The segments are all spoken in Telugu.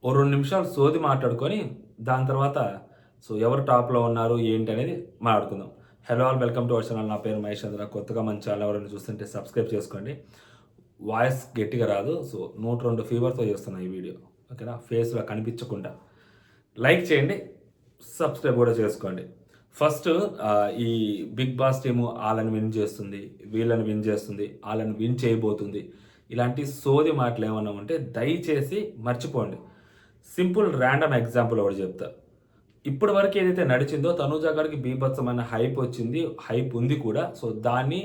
ఓ 2 నిమిషాలు సోది మాట్లాడుకొని దాని తర్వాత ఎవరు టాప్‌లో ఉన్నారు ఏంటి అనేది మాట్లాడుకుందాం. Hello all welcome to our channel. నా పేరు మహేష్ చంద్ర. కొత్తగా మన ఛానల్ ఎవరైనా చూస్తుంటే సబ్స్క్రైబ్ చేసుకోండి. వాయిస్ గట్టిగా రాదు. 102 ఫీవర్‌తో చేస్తున్నా ఈ వీడియో. ఓకేనా? ఫేస్‌లో కనిపించకుండా. లైక్ చేయండి. సబ్స్క్రైబ్ కూడా చేసుకోండి. ఫస్ట్ ఈ బిగ్ బాస్ టీము ఆళ్ళని విన్ చేస్తుంది, వీళ్ళని విన్ చేస్తుంది, ఆళ్ళని విన్ చేయబోతుంది. ఇలాంటి సోది మాటలు ఏమన్నా ఉంటే దయచేసి మర్చిపోండి. సింపుల్ ర్యాండమ్ ఎగ్జాంపుల్ ఒకటి చెప్తా. ఇప్పటి వరకు ఏదైతే నడిచిందో తనూజ గారికి బీభత్సమైన హైప్ వచ్చింది. హైప్ ఉంది కూడా. దాన్ని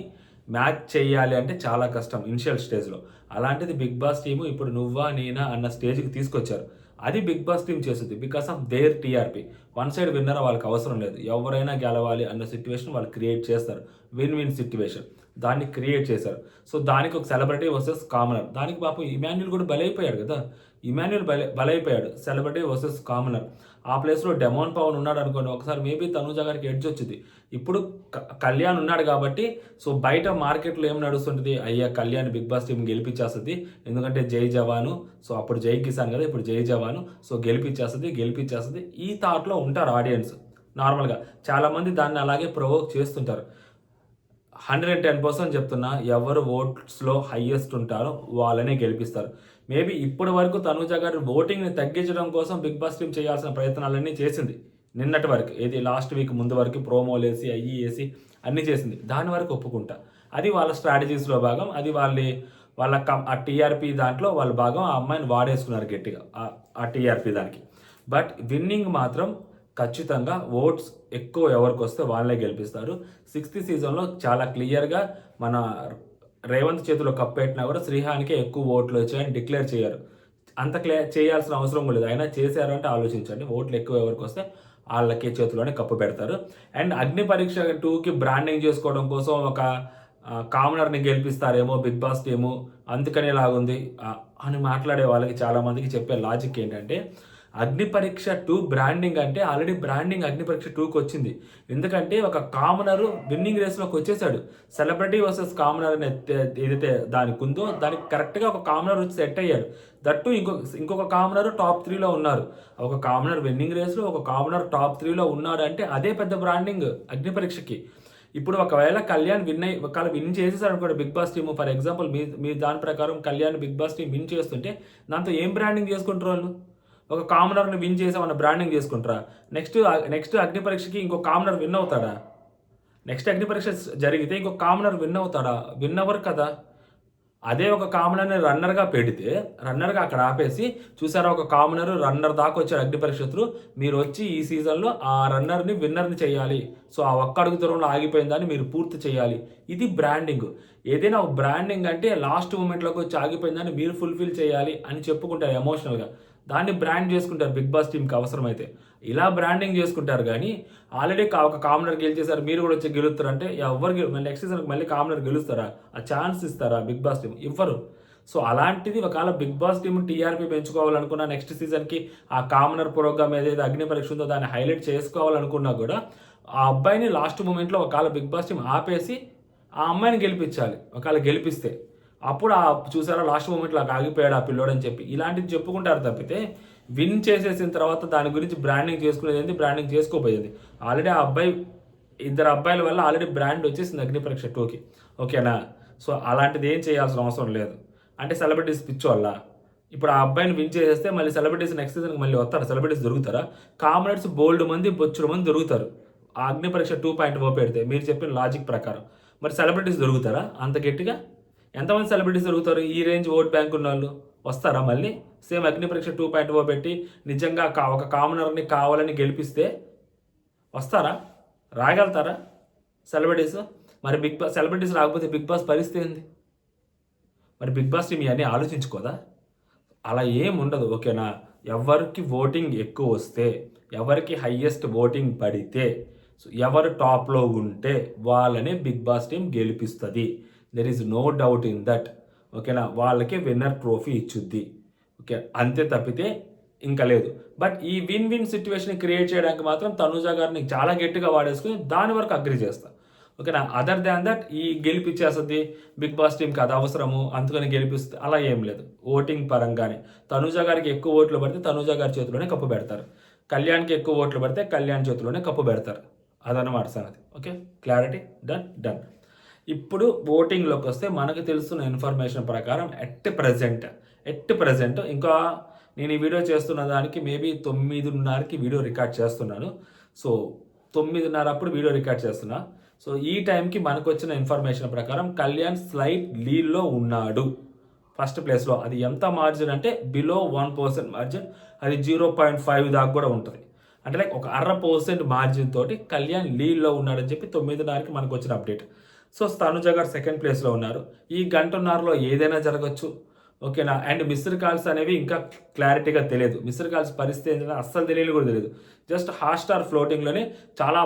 మ్యాచ్ చేయాలి అంటే చాలా కష్టం ఇనిషియల్ స్టేజ్‌లో. అలాంటిది బిగ్ బాస్ టీము ఇప్పుడు నువ్వా, నేనా అన్న స్టేజ్‌కి తీసుకొచ్చారు. అది బిగ్ బాస్ టీమ్ చేస్తుంది. Because of their TRP. One side winner వాళ్ళకి అవసరం లేదు. ఎవరైనా గెలవాలి అన్న సిట్యుయేషన్ వాళ్ళు క్రియేట్ చేస్తారు. Win win situation. దాన్ని క్రియేట్ చేశారు. దానికి ఒక సెలబ్రిటీ వర్సెస్ కామనర్. దానికి పాపం ఇమాన్యుల్ కూడా బలైపోయాడు కదా! ఇమాన్యుల్ బలైపోయాడు. Celebrity versus commoner. ఆ ప్లేస్‌లో డెమోన్ పవన్ ఉన్నాడు అనుకోండి. ఒకసారి మేబీ తనూజ గారికి ఎడ్జ్ వచ్చింది. ఇప్పుడు కళ్యాణ్ ఉన్నాడు కాబట్టి బయట మార్కెట్‌లో ఏం నడుస్తుంటది? అయ్యా! కళ్యాణ్ బిగ్ బాస్ టీమ్ గెలిపించేస్తది. ఎందుకంటే జై జవాను. అప్పుడు జై కిసాన్ కదా! ఇప్పుడు జై జవాను. గెలిపించేస్తది. ఈ థాట్‌లో ఉంటారు ఆడియన్స్ నార్మల్‌గా. చాలామంది దాన్ని అలాగే ప్రొవోక్ చేస్తుంటారు. 110% చెప్తున్నా. ఎవరు ఓట్స్‌లో హైయెస్ట్ ఉంటారో వాళ్ళనే గెలిపిస్తారు. మేబీ ఇప్పటి వరకు తనూజ గారి ఓటింగ్‌ని తగ్గించడం కోసం బిగ్ బాస్ టీమ్ చేయాల్సిన ప్రయత్నాలన్నీ చేసింది. నిన్నటి వరకు. ఏది లాస్ట్ వీక్ ముందు వరకు ప్రోమోలేసి, అయ్యి ఏసి అన్నీ చేసింది. దాని వరకు ఒప్పుకుంటా. అది వాళ్ళ స్ట్రాటజీస్‌లో భాగం. అది వాళ్ళ ఆ టీఆర్‌పీ దాంట్లో వాళ్ళ భాగం. ఆ అమ్మాయిని వాడేసుకున్నారు గట్టిగా. ఆ టీఆర్‌పీ దానికి. బట్ విన్నింగ్ మాత్రం ఖచ్చితంగా ఓట్స్ ఎక్కువ ఎవరికొస్తే వాళ్ళే గెలిపిస్తారు. 6థ్ సీజన్‌లో చాలా క్లియర్‌గా మన రేవంత్ చేతిలో కప్పెట్టినా కూడా శ్రీహానికే ఎక్కువ ఓట్లు వచ్చాయని డిక్లేర్ చేయరు. అంత చేయాల్సిన అవసరం కూడా లేదు. అయినా చేశారు అంటే ఆలోచించండి. ఓట్లు ఎక్కువ ఎవరికొస్తే ఆళ్ళకే చేతిలోనే కప్పు పెడతారు. అండ్ 'అగ్ని పరీక్ష 2'కి బ్రాండింగ్ చేసుకోవడం కోసం ఒక కామనర్‌ని గెలిపిస్తారేమో బిగ్ బాస్ టీము. అందుకనే ఇలాగుంది అని మాట్లాడే వాళ్ళకి చాలామందికి చెప్పే లాజిక్ ఏంటంటే 'అగ్ని పరీక్ష 2' బ్రాండింగ్ అంటే ఆల్రెడీ బ్రాండింగ్ 'అగ్ని పరీక్ష 2'కి వచ్చింది. ఎందుకంటే ఒక కామనరు విన్నింగ్ రేస్‌లోకి వచ్చేసాడు. సెలబ్రిటీ వర్సెస్ కామనర్ అని ఏదైతే దానికుందో దానికి కరెక్ట్‌గా ఒక కామనర్ వచ్చి సెట్ అయ్యారు. దట్ టూ ఇంకొక కామనర్ టాప్ 3లో ఉన్నారు. ఒక కామనర్ విన్నింగ్ రేస్‌లో, ఒక కామనర్ టాప్ 3లో ఉన్నాడంటే అదే పెద్ద బ్రాండింగ్ 'అగ్ని పరీక్షకి'. ఇప్పుడు ఒకవేళ కళ్యాణ్ ఒకవేళ విన్ చేసేసాడనుకోండి Bigg Boss team. For example మీ దాని ప్రకారం కళ్యాణ్ బిగ్ బాస్ టీమ్ విన్ చేస్తుంటే దాంతో ఏం బ్రాండింగ్ చేసుకుంటారు వాళ్ళు? ఒక కామనర్‌ని విన్ చేసామన్న బ్రాండింగ్ చేసుకుంటారా? నెక్స్ట్ అగ్ని పరీక్షకి ఇంకో కామనర్ విన్ అవుతాడా? నెక్స్ట్ అగ్ని పరీక్ష జరిగితే ఇంకో కామనర్ విన్ అవుతాడా? విన్ అవ్వరు కదా! అదే ఒక కామనర్‌ని రన్నర్‌గా పెడితే, రన్నర్‌గా అక్కడ ఆపేసి, చూసారా ఒక కామనర్ రన్నర్ దాకా వచ్చాడు అగ్ని పరీక్ష త్రూ. మీరొచ్చి ఈ సీజన్‌లో ఆ రన్నర్‌ని విన్నర్‌ని చేయాలి. ఆ ఒక్క అడుగు దూరంలో ఆగిపోయిన దాన్ని మీరు పూర్తి చేయాలి. ఇది బ్రాండింగ్. ఏదైనా ఒక బ్రాండింగ్ అంటే లాస్ట్ మొమెంట్‌లోకి వచ్చి ఆగిపోయిన దాన్ని మీరు ఫుల్‌ఫిల్ చేయాలి అని చెప్పుకుంటారు ఎమోషనల్‌గా. దాన్ని బ్రాండ్ చేసుకుంటారు బిగ్ బాస్ టీమ్‌కి అవసరమైతే. ఇలా బ్రాండింగ్ చేసుకుంటారు గానీ, ఆల్రెడీ ఒక కామనర్ గెలిచేసారు మీరు కూడా వచ్చి గెలుస్తారంటే నెక్స్ట్ సీజన్‌కి మళ్ళీ కామనర్ గెలుస్తారా? ఆ ఛాన్స్ ఇస్తారా బిగ్ బాస్ టీమ్? ఇవ్వరు. అలాంటిది ఒకవేళ బిగ్ బాస్ టీమ్ టీఆర్‌పీ పెంచుకోవాలనుకున్న నెక్స్ట్ సీజన్‌కి ఆ కామనర్ ప్రోగ్రామ్ ఏదైతే అగ్ని పరీక్ష ఉందో దాన్ని హైలైట్ చేసుకోవాలనుకున్నా కూడా, ఆ అబ్బాయిని లాస్ట్ మొమెంట్‌లో ఒకవేళ బిగ్ బాస్ టీమ్ ఆపేసి, ఆ అమ్మాయిని గెలిపించాలి. ఒకవేళ గెలిపిస్తే. అప్పుడు చూసారా లాస్ట్ మొమెంట్‌లో ఆగిపోయాడు ఆ పిల్లోడని చెప్పి. ఇలాంటివి చెప్పుకుంటారు తప్పితే, విన్ చేసేసిన తర్వాత దాని గురించి బ్రాండింగ్ చేసుకునేదేంది, బ్రాండింగ్ చేసుకోపోయేది. ఆల్రెడీ ఆ అబ్బాయి ఇద్దరు అబ్బాయిల వల్ల ఆల్రెడీ బ్రాండ్ వచ్చేసింది 'అగ్ని పరీక్ష 2'కి. ఓకేనా? అలాంటిది ఏం చేయాల్సిన అవసరం లేదు. అంటే సెలబ్రిటీస్ పిచ్చోళ్ళా? ఇప్పుడు ఆ అబ్బాయిని విన్ చేసేస్తే మళ్ళీ సెలబ్రిటీస్ నెక్స్ట్ సీజన్‌కి మళ్ళీ వస్తారా? సెలబ్రిటీస్ దొరుకుతారా? కామనర్స్ బోలెడు మంది, బొచ్చెడు మంది దొరుకుతారు. ఆ 'అగ్ని పరీక్ష 2.0' పెడితే మీరు చెప్పిన లాజిక్ ప్రకారం. మరి సెలబ్రిటీస్ దొరుకుతారా అంత గట్టిగా? ఎంతమంది సెలబ్రిటీస్ దొరుకుతారు? ఈ రేంజ్ ఓట్ బ్యాంక్ ఉన్నోళ్ళు వస్తారా మళ్ళీ? సేమ్ 'అగ్ని పరీక్ష 2.0' పెట్టి నిజంగా ఒక కామనర్‌ని కావాలని గెలిపిస్తే వస్తారా? రాగలుగుతారా సెలబ్రిటీస్? మరి సెలబ్రిటీస్ రాకపోతే బిగ్ బాస్ పరిస్థితి ఏంది? మరి బిగ్ బాస్ టీమ్ ఇయన్నీ ఆలోచించుకోదా? అలా ఏముండదు. ఓకేనా? ఎవరికి ఓటింగ్ ఎక్కువొస్తే, ఎవరికి హైయెస్ట్ ఓటింగ్ పడితే, ఎవరు టాప్‌లో ఉంటే వాళ్ళనే బిగ్ బాస్ టీమ్ గెలిపిస్తది. There is no doubt in that. ఓకేనా? వాళ్ళకి విన్నర్ ట్రోఫీ ఇచ్చుద్ది. ఓకే. అంతే తప్పితే ఇంక లేదు. బట్ ఈ విన్ విన్ సిట్యుయేషన్ క్రియేట్ చేయడానికి మాత్రం తనూజ గారిని చాలా గట్టిగా వాడేసుకొని దాని వరకు అగ్రీ చేస్తా. ఓకేనా. అదర్ దాన్ దట్ ఈ గెలిపించేస్తుంది బిగ్ బాస్ టీంకి అది అవసరము అందుకని గెలిపిస్తుంది అలా ఏం లేదు. ఓటింగ్ పరంగానే తనూజ గారికి ఎక్కువ ఓట్లు పడితే తనూజ గారి చేతిలోనే కప్పు పెడతారు, కళ్యాణ్కి ఎక్కువ ఓట్లు పడితే కళ్యాణ్ చేతిలోనే కప్పు పెడతారు. అదన్నమాట సంగతి. Okay, clarity done done. ఇప్పుడు ఓటింగ్లోకి వస్తే మనకు తెలుస్తున్న ఇన్ఫర్మేషన్ ప్రకారం ఎట్ ప్రజెంట్ ఇంకా నేను ఈ వీడియో చేస్తున్న దానికి మేబీ 9:30కి వీడియో రికార్డ్ చేస్తున్నాను. సో 9:30 అప్పుడు వీడియో రికార్డ్ చేస్తున్నా. సో ఈ టైంకి మనకు వచ్చిన ఇన్ఫర్మేషన్ ప్రకారం కళ్యాణ్ స్లైట్ లీడ్లో ఉన్నాడు ఫస్ట్ ప్లేస్లో. అది ఎంత మార్జిన్ అంటే బిలో 1% మార్జిన్, అది 0.5 దాకా కూడా ఉంటుంది. అంటే లైక్ ఒక 0.5% మార్జిన్ తోటి కళ్యాణ్ లీడ్లో ఉన్నాడని చెప్పి 9:30కి మనకు వచ్చిన అప్డేట్. సో తనుజ గారు సెకండ్ ప్లేస్లో ఉన్నారు. ఈ గంటన్నరలో ఏదైనా జరగచ్చు. ఓకేనా. అండ్ మిస్డ్ కాల్స్ అనేవి ఇంకా క్లారిటీగా తెలియదు. మిస్డ్ కాల్స్ పరిస్థితి ఏంటంటే అస్సలు తెలియదు కూడా తెలియదు. జస్ట్ హాట్‌స్టార్ ఫ్లోటింగ్లోనే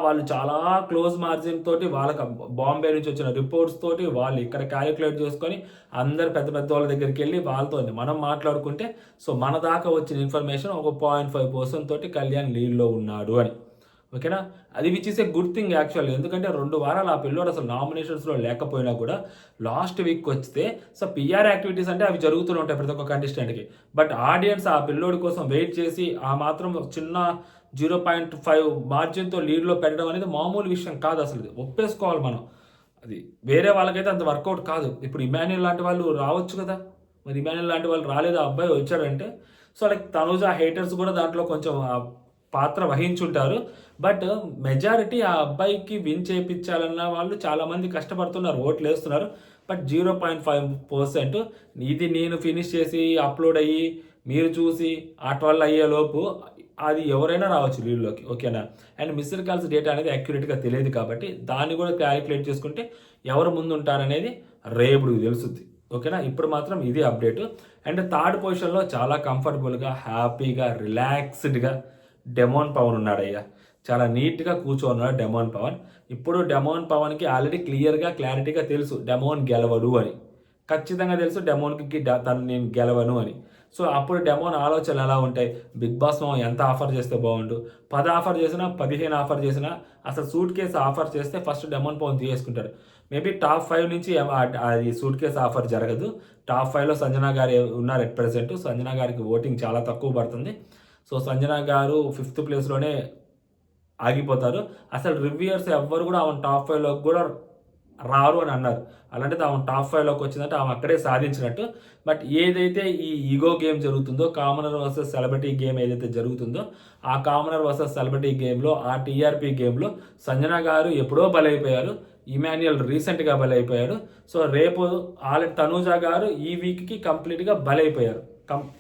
వాళ్ళు చాలా క్లోజ్ మార్జిన్ తోటి వాళ్ళకి బాంబే నుంచి వచ్చిన రిపోర్ట్స్ తోటి వాళ్ళు ఇక్కడ క్యాలిక్యులేట్ చేసుకొని అందరు పెద్ద పెద్ద వాళ్ళ దగ్గరికి వెళ్ళి వాళ్ళతో మనం మాట్లాడుకుంటే సో మన దాకా వచ్చిన ఇన్ఫర్మేషన్ ఒక 0.5% తోటి కళ్యాణ్ లీడ్లో ఉన్నాడు అని. ఓకేనా. అది which is a good thing actually. ఎందుకంటే 2 వారాలు ఆ పిల్లోడు అసలు నామినేషన్స్లో లేకపోయినా కూడా లాస్ట్ వీక్ వస్తే సో పిఆర్ యాక్టివిటీస్ అంటే అవి జరుగుతూనే ఉంటాయి ప్రతి ఒక్క కంటెస్టెంట్కి. బట్ ఆడియన్స్ ఆ పిల్లోడి కోసం వెయిట్ చేసి ఆ మాత్రం చిన్న 0.5 మార్జిన్తో లీడ్లో పెట్టడం అనేది మామూలు విషయం కాదు. అసలు ఒప్పేసుకోవాలి మనం. అది వేరే వాళ్ళకైతే అంత వర్కౌట్ కాదు. ఇప్పుడు ఇమాన్యుల్ లాంటి వాళ్ళు రావచ్చు కదా, మరి ఇమాన్యుల్ లాంటి వాళ్ళు రాలేదు, ఆ అబ్బాయి వచ్చాడంటే సో లైక్ తనుజ హేటర్స్ కూడా దాంట్లో కొంచెం పాత్ర వహించుంటారు. బట్ మెజారిటీ ఆ అబ్బాయికి విన్ చేయించాలన్న వాళ్ళు చాలామంది కష్టపడుతున్నారు, ఓట్లు వేస్తున్నారు. బట్ 0.5% ఇది నేను ఫినిష్ చేసి అప్లోడ్ అయ్యి మీరు చూసి ఆ 12 అయ్యేలోపు అది ఎవరైనా రావచ్చు లీడ్లోకి. ఓకేనా. అండ్ మిస్డ్ కాల్స్ డేటా అనేది యాక్యురేట్గా తెలియదు కాబట్టి దాన్ని కూడా క్యాలిక్యులేట్ చేసుకుంటే ఎవరు ముందు ఉంటారనేది రేపుడు తెలుస్తుంది. ఓకేనా. ఇప్పుడు మాత్రం ఇది అప్డేట్. అండ్ థర్డ్ పొజిషన్లో చాలా కంఫర్టబుల్గా హ్యాపీగా రిలాక్స్డ్గా డెమోన్ పవన్ ఉన్నాడయ్యా. చాలా నీట్గా కూర్చోన్నాడు డెమోన్ పవన్. ఇప్పుడు డెమోన్ పవన్కి ఆల్రెడీ క్లారిటీగా తెలుసు డెమోన్ గెలవడు అని. ఖచ్చితంగా తెలుసు డెమోన్కి తను నేను గెలవను అని. సో అప్పుడు డెమోన్ ఆలోచనలు ఎలా ఉంటాయి, బిగ్ బాస్ మామ ఎంత ఆఫర్ చేస్తే బాగుండు, 10 ఆఫర్ చేసినా 15 ఆఫర్ చేసినా అసలు సూట్ కేసు ఆఫర్ చేస్తే ఫస్ట్ డెమోన్ పవన్ తీసుకుంటాడు. మేబీ టాప్ 5 నుంచి అది సూట్ కేసు ఆఫర్ జరగదు. టాప్ 5లో సంజన గారు ఉన్నారు ఎట్ ప్రెసెంట్. సంజన గారికి ఓటింగ్ చాలా తక్కువ పడుతుంది. సో సంజన గారు 5th ప్లేస్లోనే ఆగిపోతారు. అసలు రివ్యూయర్స్ ఎవ్వరు కూడా ఆమె టాప్ 5లోకి కూడా రారు అని అన్నారు. అలాంటిది ఆమె టాప్ 5లోకి వచ్చిందంటే ఆమె అక్కడే సాధించినట్టు. బట్ ఏదైతే ఈ ఈగో గేమ్ జరుగుతుందో, కామనర్ వర్సెస్ సెలబ్రిటీ గేమ్ ఏదైతే జరుగుతుందో ఆ కామనర్ వర్సెస్ సెలబ్రిటీ గేమ్లో, ఆ టీఆర్పీ గేమ్లో సంజన గారు ఎప్పుడో బలైపోయారు. ఇమాన్యుయల్ రీసెంట్గా బలైపోయాడు. సో రేపు ఆల్రెడీ తనూజ గారు ఈ వీక్కి కంప్లీట్గా బలైపోయారు.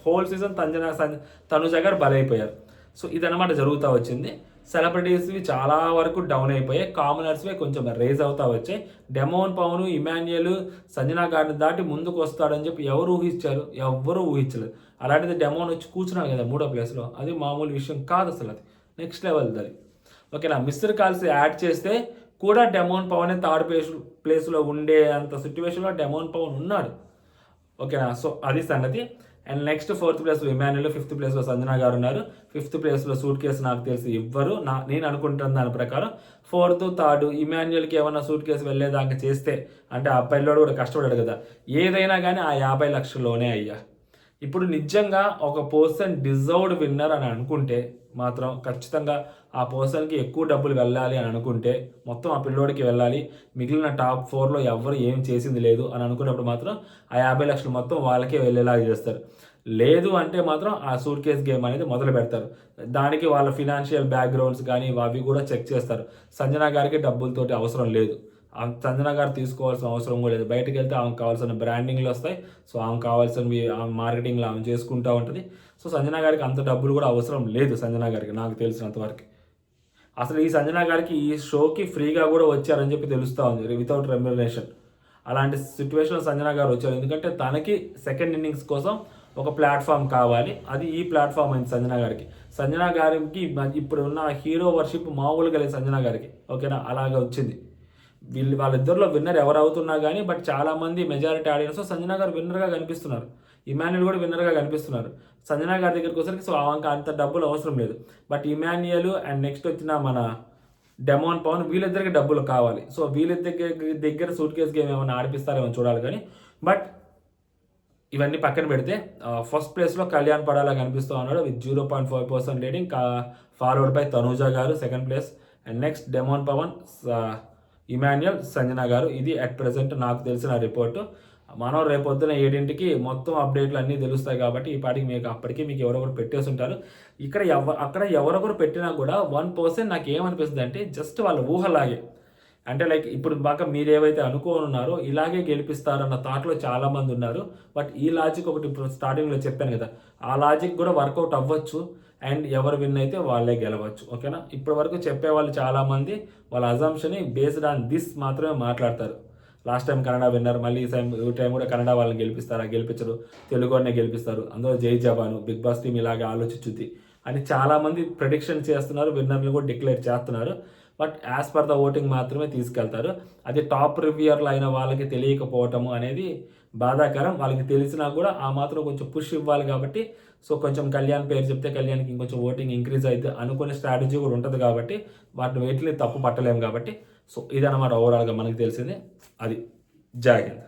హోల్ సీజన్ తనూజ గారు బలైపోయారు. సో ఇదన్నమాట జరుగుతూ వచ్చింది. సెలబ్రిటీస్వి చాలా వరకు డౌన్ అయిపోయాయి, కామనర్స్వే కొంచెం రేజ్ అవుతా వచ్చాయి. డెమోన్ పవన్, ఇమాన్యుయల్ సంజనా గారిని దాటి ముందుకు వస్తాడని చెప్పి ఎవరు ఊహించారు? ఎవ్వరూ ఊహించలేదు. అలాంటిది డెమోన్ వచ్చి కూర్చున్నాడు కదా 3వ ప్లేస్లో. అది మామూలు విషయం కాదు అసలు, అది నెక్స్ట్ లెవెల్ అది. ఓకేనా. మిస్డ్ కాల్స్ యాడ్ చేస్తే కూడా డెమోన్ పవనే థర్డ్ ప్లేస్లో ఉండే అంత సిచ్యువేషన్లో డెమోన్ పవన్ ఉన్నాడు. ఓకేనా. సో అది సంగతి. అండ్ నెక్స్ట్ 4th ప్లేస్లో ఇమాన్యుయల్, 5th ప్లేస్లో సంజన గారు ఉన్నారు. 5th ప్లేస్లో సూట్ కేసు నాకు తెలిసి ఇవ్వరు. నేను అనుకుంటున్న దాని ప్రకారం 4th, 3rd ఇమాన్యుయల్కి ఏమన్నా సూట్ కేసు వెళ్ళేదాకా చేస్తే, అంటే ఆ అబ్బాయిలో కూడా కష్టపడాడు కదా, ఏదైనా కానీ ఆ 50 లక్షల్లోనే అయ్యా. ఇప్పుడు నిజంగా ఒక పర్సన్ డిజర్వ్డ్ విన్నర్ అని అనుకుంటే మాత్రం ఖచ్చితంగా ఆ పర్సన్కి ఎక్కువ డబ్బులు వెళ్ళాలి అని అనుకుంటే మొత్తం ఆ పిల్లోడికి వెళ్ళాలి. మిగిలిన టాప్ 4లో ఎవరు ఏం చేసింది లేదు అని అనుకున్నప్పుడు మాత్రం ఆ 50 లక్షలు మొత్తం వాళ్ళకే వెళ్ళేలాగా చేస్తారు. లేదు అంటే మాత్రం ఆ సూట్ కేస్ గేమ్ అనేది మొదలు పెడతారు. దానికి వాళ్ళ ఫినాన్షియల్ బ్యాక్గ్రౌండ్స్ కానీ అవి కూడా చెక్ చేస్తారు. సంజన గారికి డబ్బులతోటి అవసరం లేదు, సంజన గారు తీసుకోవాల్సిన అవసరం కూడా లేదు. బయటకు వెళ్తే ఆమెకు కావాల్సిన బ్రాండింగ్లు వస్తాయి. సో ఆమెకు కావాల్సినవి ఆమె మార్కెటింగ్లో ఆమె చేసుకుంటూ ఉంటుంది. సో సంజన గారికి అంత డబ్బులు కూడా అవసరం లేదు. సంజన గారికి నాకు తెలిసినంతవరకు అసలు ఈ సంజన గారికి ఈ షోకి ఫ్రీగా కూడా వచ్చారని చెప్పి తెలుస్తూ ఉంది, వితౌట్ రెమ్యునరేషన్. అలాంటి సిచ్యువేషన్లో సంజన గారు వచ్చారు. ఎందుకంటే తనకి సెకండ్ ఇన్నింగ్స్ కోసం ఒక ప్లాట్ఫామ్ కావాలి, అది ఈ ప్లాట్ఫామ్ అయింది సంజన గారికి. సంజన గారికి ఇప్పుడు ఉన్న హీరో వర్షిప్ మామూలుగా లేదు సంజన గారికి. ఓకేనా. అలాగే వచ్చింది. వాళ్ళిద్దరిలో విన్నర్ ఎవరు అవుతున్నా కానీ బట్ చాలామంది మెజారిటీ ఆడియన్స్ సంజన గారు విన్నర్గా కనిపిస్తున్నారు. ఇమాన్యుయల్ కూడా విన్నర్గా కనిపిస్తున్నారు. సంజన గారి దగ్గరికి వచ్చరికి సో ఆమెకు అంత డబ్బులు అవసరం లేదు. బట్ ఇమాన్యుయల్ అండ్ నెక్స్ట్ వచ్చిన మన డెమాన్ పవన్ వీళ్ళిద్దరికి డబ్బులు కావాలి. సో వీళ్ళిద్దరి సూట్ కేస్ గేమ్ ఏమైనా ఆడిపిస్తారేమో చూడాలి కానీ, బట్ ఇవన్నీ పక్కన పెడితే ఫస్ట్ ప్లేస్లో కళ్యాణ్ పడాలా కనిపిస్తూ ఉన్నాడు with 0.5% rating, followed by Tanuja garu second place, and next demon Pavan, Emmanuel, Sanjana garu. ఇది అట్ ప్రెసెంట్ నాకు తెలిసిన రిపోర్టు. మనం రేపొద్దున 7ంటికి మొత్తం అప్డేట్లు అన్నీ తెలుస్తాయి కాబట్టి ఈ పాటికి మీకు అప్పటికి మీకు ఎవరొకరు పెట్టేసి ఉంటారు. అక్కడ ఎవరొకరు పెట్టినా కూడా 1% నాకు ఏమనిపిస్తుంది అంటే జస్ట్ వాళ్ళ ఊహలాగే, అంటే లైక్ ఇప్పుడు బాగా మీరు ఏవైతే అనుకోనున్నారో ఇలాగే గెలిపిస్తారన్న థాట్లో చాలామంది ఉన్నారు. బట్ ఈ లాజిక్ ఒకటి ఇప్పుడు స్టార్టింగ్లో చెప్పాను కదా, ఆ లాజిక్ కూడా వర్కౌట్ అవ్వచ్చు అండ్ ఎవరు విన్ అయితే వాళ్ళే గెలవచ్చు. ఓకేనా, ఇప్పటి వరకు చెప్పేవాళ్ళు చాలామంది వాళ్ళ అజంప్షన్ని బేస్డ్ ఆన్ దిస్ మాత్రమే మాట్లాడతారు. లాస్ట్ టైం కన్నడ విన్నర్, మళ్ళీ ఈ టైం కూడా కన్నడ వాళ్ళని గెలిపిస్తారా, గెలిపించరు, తెలుగు వాళ్ళనే గెలిపిస్తారు, అందులో జై జవాను, బిగ్ బాస్ టీం ఇలాగే ఆలోచించుద్ది అని చాలామంది ప్రెడిక్షన్ చేస్తున్నారు, విన్నర్లు కూడా డిక్లేర్ చేస్తున్నారు. But as per the voting మాత్రమే తీసుకెళ్తారు. అది టాప్ రివ్యూయర్లు అయిన వాళ్ళకి తెలియకపోవటము అనేది బాధాకరం. వాళ్ళకి తెలిసినా కూడా ఆ మాత్రం కొంచెం పుష్ ఇవ్వాలి కాబట్టి, సో కొంచెం కళ్యాణ్ పేరు చెప్తే కళ్యాణ్కి ఇంకొంచెం ఓటింగ్ ఇంక్రీజ్ అయితే అనుకునే స్ట్రాటజీ కూడా ఉంటుంది కాబట్టి వాటిని వేటిని తప్పు పట్టలేము కాబట్టి, సో ఇదన్నమాట ఓవరాల్గా మనకి తెలిసింది. అది జై హింద్.